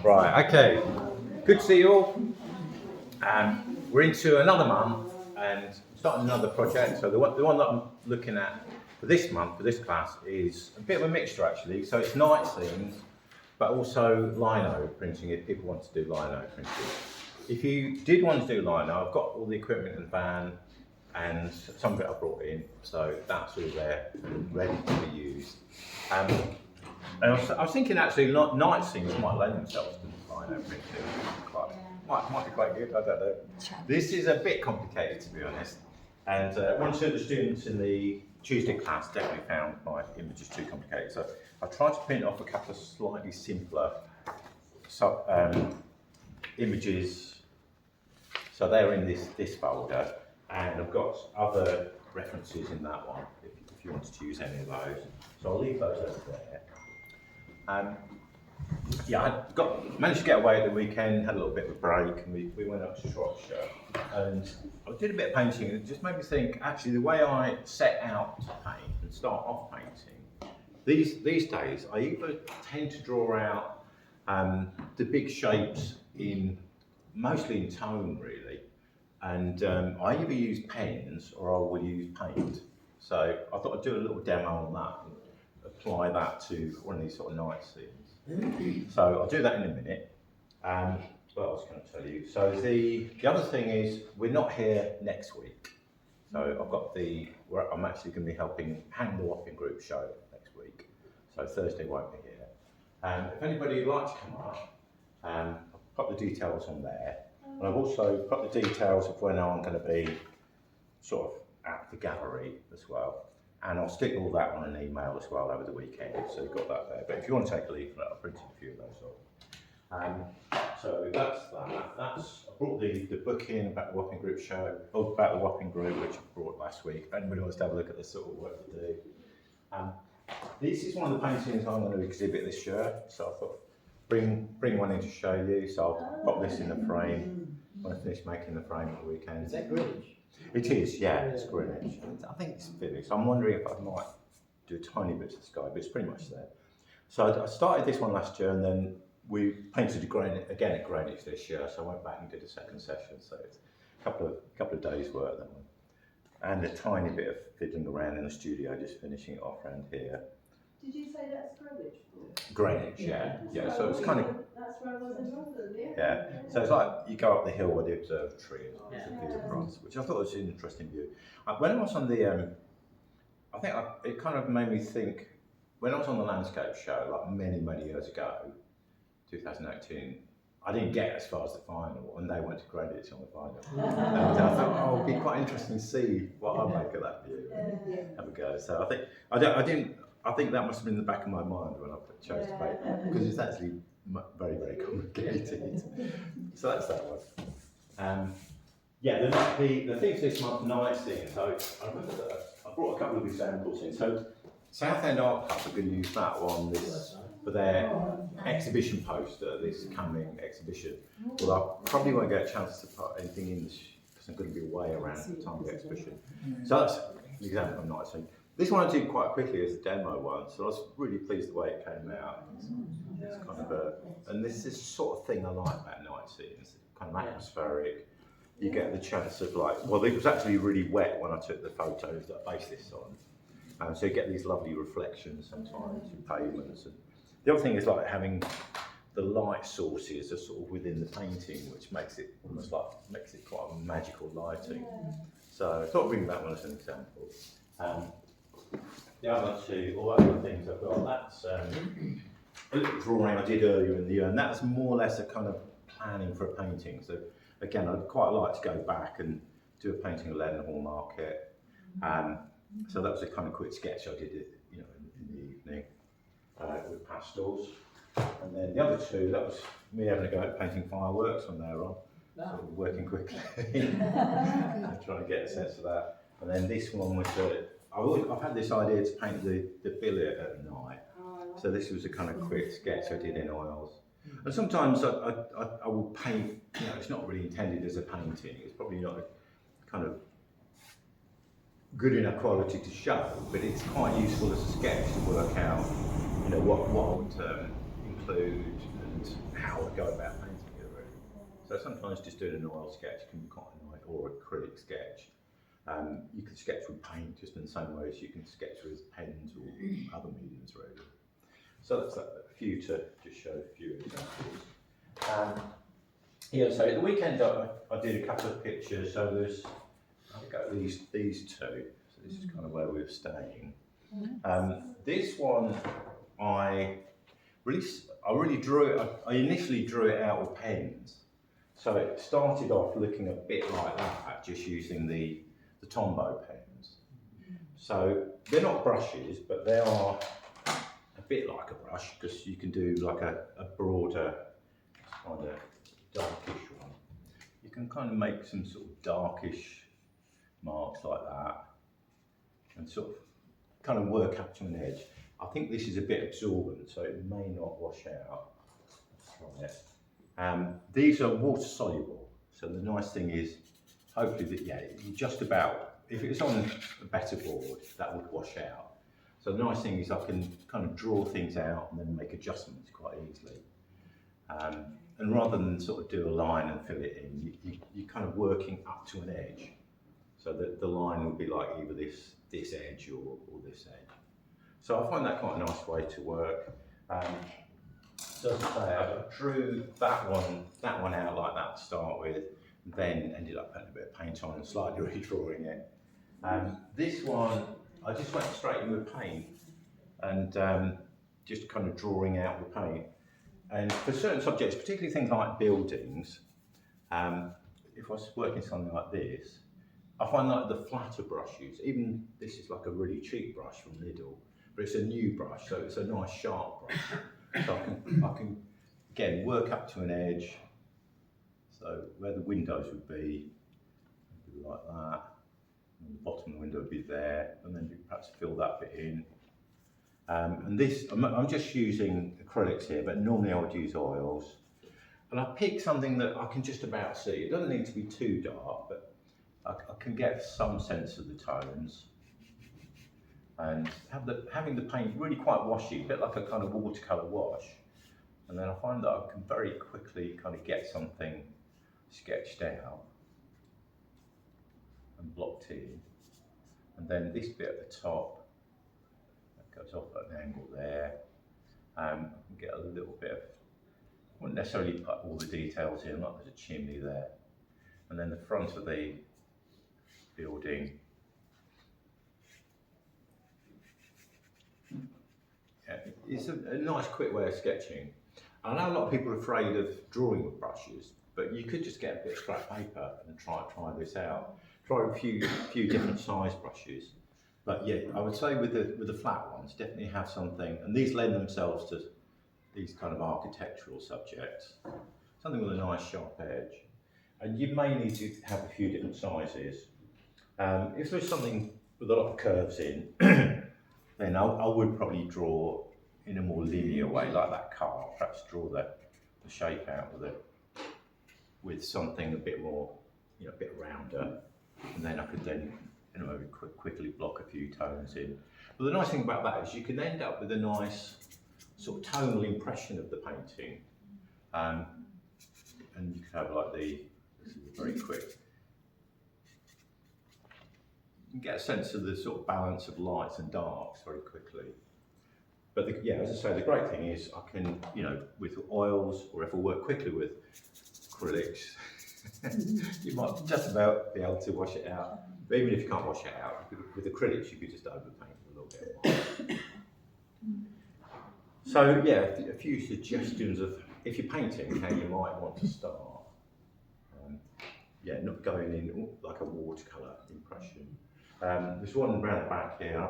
Right, okay. Good to see you all. We're into another month and starting another project. So the one that I'm looking at for this month, for this class, is a bit of a mixture actually. So it's night scenes, but also lino printing if people want to do lino printing. If you did want to do lino, I've got all the equipment in the van and some of it I brought in. So that's all there, ready to be used. And I was thinking actually night scenes might lend themselves to lino printing. Might be quite good, I don't know. This is a bit complicated to be honest. And one of the students in the Tuesday class definitely found my images too complicated. So I tried to print off a couple of slightly simpler images. So they're in this folder. And I've got other references in that one if you wanted to use any of those. So I'll leave those over there. Yeah, I managed to get away at the weekend, had a little bit of a break, and we went up to Shropshire. And I did a bit of painting, and it just made me think, actually, the way I set out to paint and start off painting, these days, I either tend to draw out the big shapes mostly in tone, really. And I either use pens or I will use paint. So I thought I'd do a little demo on that and apply that to one of these sort of night scenes. So I'll do that in a minute. What else can I tell you? So the other thing is we're not here next week. So I'm actually going to be helping hang the Wapping Group show next week. So Thursday won't be here. If anybody would like to come up, I'll put the details on there. And I've also put the details of when I'm going to be sort of at the gallery as well. And I'll stick all that on an email as well over the weekend, so you've got that there. But if you want to take a leaflet, I've printed a few of those off. So that's that. I brought the book in about the Wapping Group show, about the Wapping Group, which I brought last week. If anybody wants to have a look at the sort of work they do. This is one of the paintings I'm going to exhibit this year, so I thought bring one in to show you. So I'll pop this in the frame when I finish making the frame at the weekend. Is that Greenwich? It is, yeah, it's Greenwich. I think it's finished. I'm wondering if I might do a tiny bit of the sky, but it's pretty much there. So I started this one last year and then we painted again at Greenwich this year, so I went back and did a second session. So it's a couple of days work then. And a tiny bit of fiddling around in the studio, just finishing it off around here. Did you say that's Greenwich? Greenwich, yeah. So it's kind of... That's where I was in London, yeah. Yeah, so it's like you go up the hill where the observatory is, there's a view across, which I thought was an interesting view. When I was on the, it kind of made me think, when I was on the landscape show, like many years ago, 2018, I didn't get as far as the final, and they went to Greenwich on the final. And I thought, oh, it'd be quite interesting to see what I make of that view and have a go. So I think that must have been in the back of my mind when I chose to paint that, because it's actually very complicated. So that's that one. Yeah, the theme for this month, night scene. So I brought a couple of examples in. So Southend Art Club are going to use that one for their exhibition poster, this coming exhibition. Well, I probably won't get a chance to put anything in because I'm going to be away around the time of the exhibition. So that's an example of night scene. This one I did quite quickly as a demo one, so I was really pleased the way it came out. It's kind of and this is the sort of thing I like about night scenes, kind of atmospheric. You get the chance of it was actually really wet when I took the photos that I based this on. So you get these lovely reflections sometimes in pavements. And the other thing is like having the light sources are sort of within the painting, which makes it almost makes it quite a magical lighting. So I thought I'd bring that one as an example. The other two, all the other things I've got, that's a little drawing I did earlier in the year, and that's more or less a kind of planning for a painting. So again, I'd quite like to go back and do a painting of Leadenhall Market. So that was a kind of quick sketch I did it, in the evening with pastels. And then the other two, that was me having a go at painting fireworks when they were on, sort of working quickly, trying to get a sense of that. And then this one was I've had this idea to paint the billet at night. So this was a kind of quick sketch I did in oils. And sometimes I will paint, it's not really intended as a painting. It's probably not a kind of good enough quality to show, but it's quite useful as a sketch to work out, what I would include go about painting it really. So sometimes just doing an oil sketch can be quite nice, or acrylic sketch. You can sketch with paint just in the same way as you can sketch with pens or other mediums really. So that's a few to just show a few examples. Yeah, so at the weekend I did a couple of pictures. So there's, I've got these two. So this is kind of where we were staying. This one I really drew it. I initially drew it out with pens. So it started off looking a bit like that, just using the Tombow pens. So they're not brushes, but they are a bit like a brush, because you can do like a broader, kind of darkish one. You can kind of make some sort of darkish marks like that, and sort of kind of work up to an edge. I think this is a bit absorbent, so it may not wash out. Let's try it. These are water soluble, so the nice thing is, hopefully that, yeah, you just about, if it's on a better board, that would wash out. So the nice thing is I can kind of draw things out and then make adjustments quite easily. And rather than sort of do a line and fill it in, you're kind of working up to an edge. So that the line will be like either this edge or this edge. So I find that quite a nice way to work. So as I say, I drew that one out like that to start with, then ended up putting a bit of paint on and slightly redrawing it. This one, I just went straight in with paint and just kind of drawing out with paint. And for certain subjects, particularly things like buildings, if I was working something like this, I find like the flatter brushes, even this is like a really cheap brush from Lidl, but it's a new brush, so it's a nice sharp brush. So I can again work up to an edge. So where the windows would be like that, and the bottom of the window would be there, and then you perhaps fill that bit in. And this, I'm just using acrylics here, but normally I would use oils. And I pick something that I can just about see. It doesn't need to be too dark, but I can get some sense of the tones. And having the paint really quite washy, a bit like a kind of watercolour wash. And then I find that I can very quickly kind of get something sketched out and blocked in. And then this bit at the top, goes off at an angle there. I can get a little bit of, I wouldn't necessarily put all the details in, like there's a chimney there. And then the front of the building. Yeah, it's a nice quick way of sketching. I know a lot of people are afraid of drawing with brushes, but you could just get a bit of scrap paper and try this out. Try a few different size brushes. But yeah, I would say with the flat ones, definitely have something, and these lend themselves to these kind of architectural subjects. Something with a nice sharp edge. And you may need to have a few different sizes. If there's something with a lot of curves in, then I would probably draw in a more linear way, like that car. Perhaps draw the shape out with something a bit more, a bit rounder, and then I could then quickly block a few tones in. But the nice thing about that is you can end up with a nice sort of tonal impression of the painting, and you can have like this is very quick. You can get a sense of the sort of balance of lights and darks very quickly. But as I say, the great thing is I can, with oils, or if I work quickly with acrylics, you might just about be able to wash it out. But even if you can't wash it out, with acrylics you could just overpaint a little bit more. So yeah, a few suggestions of, if you're painting, how you might want to start. Not going in like a watercolour impression. There's one round the back here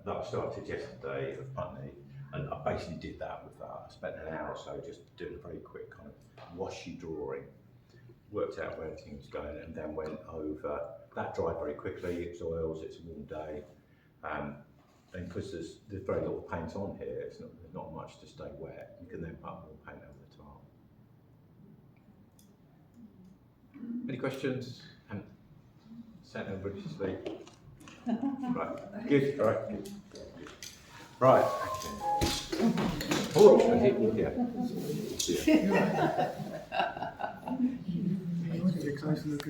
that I started yesterday of Putney, and I basically did that with that. I spent an hour or so just doing a very quick kind of washy drawing. Worked out where everything was going, and then went over. That dried very quickly. It's oils. It's a warm day, and because there's very little paint on here, there's not much to stay wet. You can then put more paint over the top. Any questions? And sent everybody to sleep. Right. Good. All right. Good. Right. Okay. Oh, yeah. I'll give you a closer look at